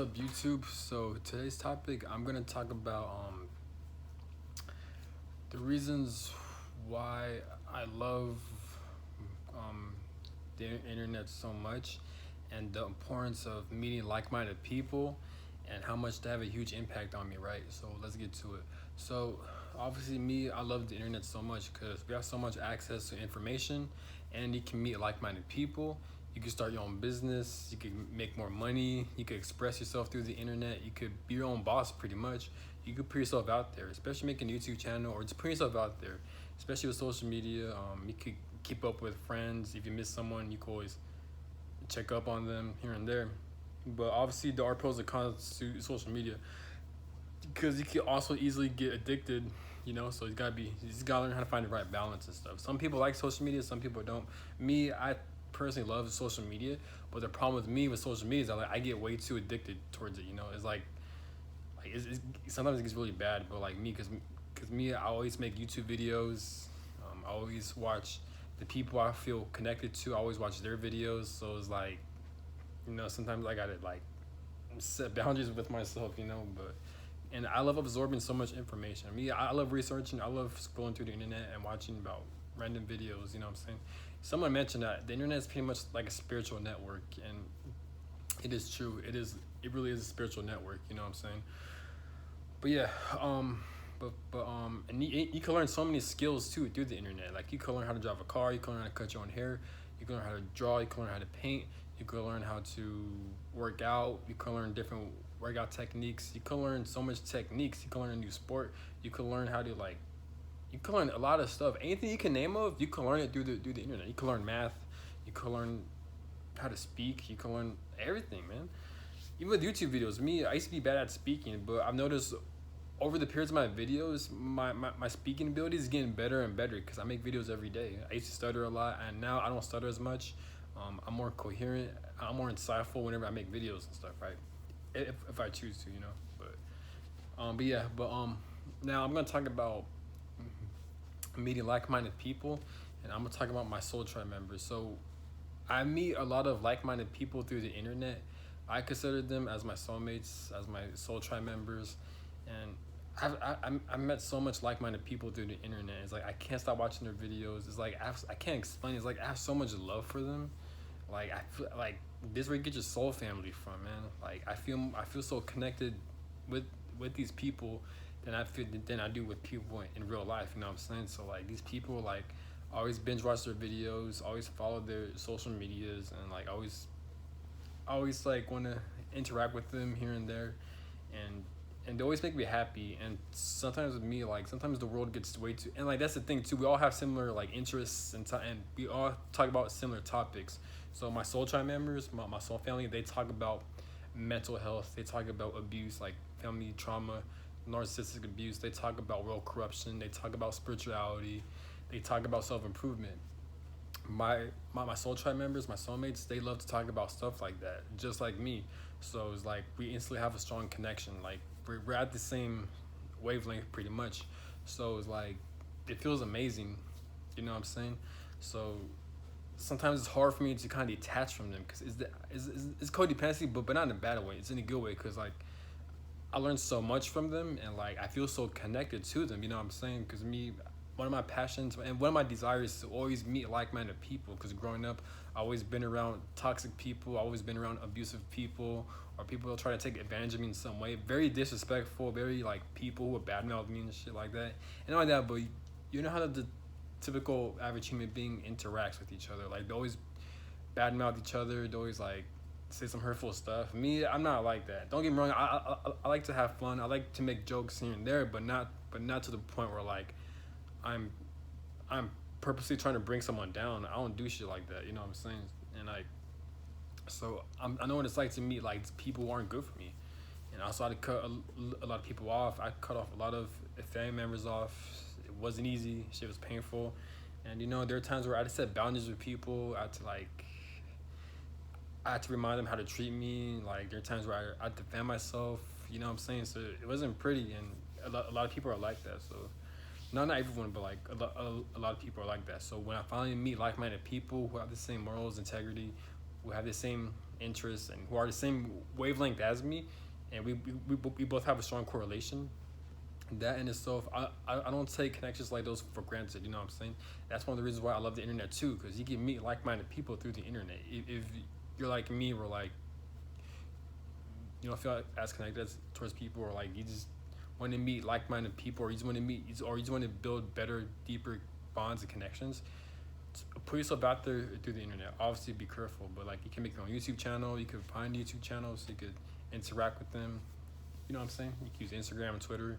Up YouTube? So today's topic, I'm gonna talk about the reasons why I love um, the internet so much, and the importance of meeting like-minded people, and how much they have a huge impact on me. Right. So let's get to it. So obviously, me, I love the internet so much because we have so much access to information, and you can meet like-minded people. You can start your own business. You can make more money. You can express yourself through the internet. You could be your own boss, pretty much. You could put yourself out there, especially making a YouTube channel or just put yourself out there, especially with social media. You could keep up with friends. If you miss someone, you could always check up on them here and there. But obviously, there are pros and cons to social media because you can also easily get addicted. So you just gotta learn how to find the right balance and stuff. Some people like social media, some people don't. Me, I personally love social media, but the problem with me with social media is that I get way too addicted towards it. It's like sometimes it gets really bad. But like me, cause me, I always make YouTube videos. I always watch the people I feel connected to. I always watch their videos. So it's like, sometimes I gotta like set boundaries with myself. But and I love absorbing so much information. Me, I love researching. I love scrolling through the internet and watching about random videos. You know what I'm saying? Someone mentioned that the internet is pretty much like a spiritual network, and it is true. It is. It really is a spiritual network. You know what I'm saying? But yeah, and you can learn so many skills too through the internet. Like you can learn how to drive a car, you can learn how to cut your own hair, you can learn how to draw, you can learn how to paint, you can learn how to work out, you can learn different workout techniques, you can learn so much techniques, you can learn a new sport, you can learn how to like, you can learn a lot of stuff. Anything you can name of, you can learn it through the internet. You can learn math, you can learn how to speak, you can learn everything, man. Even with YouTube videos, me, I used to be bad at speaking, but I've noticed over the periods of my videos, my speaking ability is getting better and better because I make videos every day. I used to stutter a lot, and now I don't stutter as much. I'm more coherent. I'm more insightful whenever I make videos and stuff, right? If I choose to, but yeah, now I'm gonna talk about meeting like-minded people, and I'm gonna talk about my Soul Tribe members. So I meet a lot of like-minded people through the internet. I consider them as my soulmates, as my Soul Tribe members, and I've met so much like-minded people through the internet. It's like I can't stop watching their videos. It's like I can't explain. It's like I have so much love for them. Like I feel like this is where you get your soul family from, man. Like I feel so connected with with these people than I do with people in real life. You know what I'm saying? So like these people, like, I always binge watch their videos, always follow their social medias, and like always like want to interact with them here and there, and they always make me happy. And sometimes with me, like sometimes the world gets way too, and like that's the thing too. We all have similar like interests, and we all talk about similar topics. So my Soul Tribe members, my soul family, they talk about mental health. They talk about abuse, like family trauma, narcissistic abuse. They talk about world corruption. They talk about spirituality. They talk about self improvement. My Soul Tribe members, my soulmates, they love to talk about stuff like that, just like me. So it's like we instantly have a strong connection. Like we're at the same wavelength pretty much. So it's like it feels amazing. You know what I'm saying? So sometimes it's hard for me to kind of detach from them because it's codependency, but not in a bad way. It's in a good way because like I learned so much from them, and like I feel so connected to them. You know what I'm saying? Because me, one of my passions and one of my desires is to always meet like-minded people. Because growing up, I always been around toxic people. I always been around abusive people, or people that try to take advantage of me in some way. Very disrespectful. Very like people who would badmouth me and shit like that. And not like that, but you know how the typical average human being interacts with each other. Like they always badmouth each other. They always like say some hurtful stuff. Me, I'm not like that. Don't get me wrong. I like to have fun. I like to make jokes here and there, but not to the point where like I'm I'm purposely trying to bring someone down. I don't do shit like that. You know what I'm saying? And like, so I know what it's like to meet like people who aren't good for me. And also I had to cut a lot of people off. I cut off a lot of family members off. It wasn't easy. Shit was painful. And there are times where I had to set boundaries with people. I had to remind them how to treat me. Like there are times where I defend myself. You know what I'm saying? So it wasn't pretty, and a lot of people are like that. So not everyone, but like a lot of people are like that. So when I finally meet like-minded people who have the same morals, integrity, who have the same interests and who are the same wavelength as me, and we both have a strong correlation. That in itself, I don't take connections like those for granted. You know what I'm saying? That's one of the reasons why I love the internet too, because you can meet like-minded people through the internet. If you're like me, or like you don't feel as connected towards people, or like you just want to meet like-minded people, or you just want to meet, or you just want to build better, deeper bonds and connections, put yourself out there through the internet. Obviously, be careful, but like you can make your own YouTube channel. You could find YouTube channels. You could interact with them. You know what I'm saying? You can use Instagram and Twitter,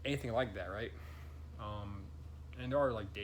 anything like that, right? And there are like dating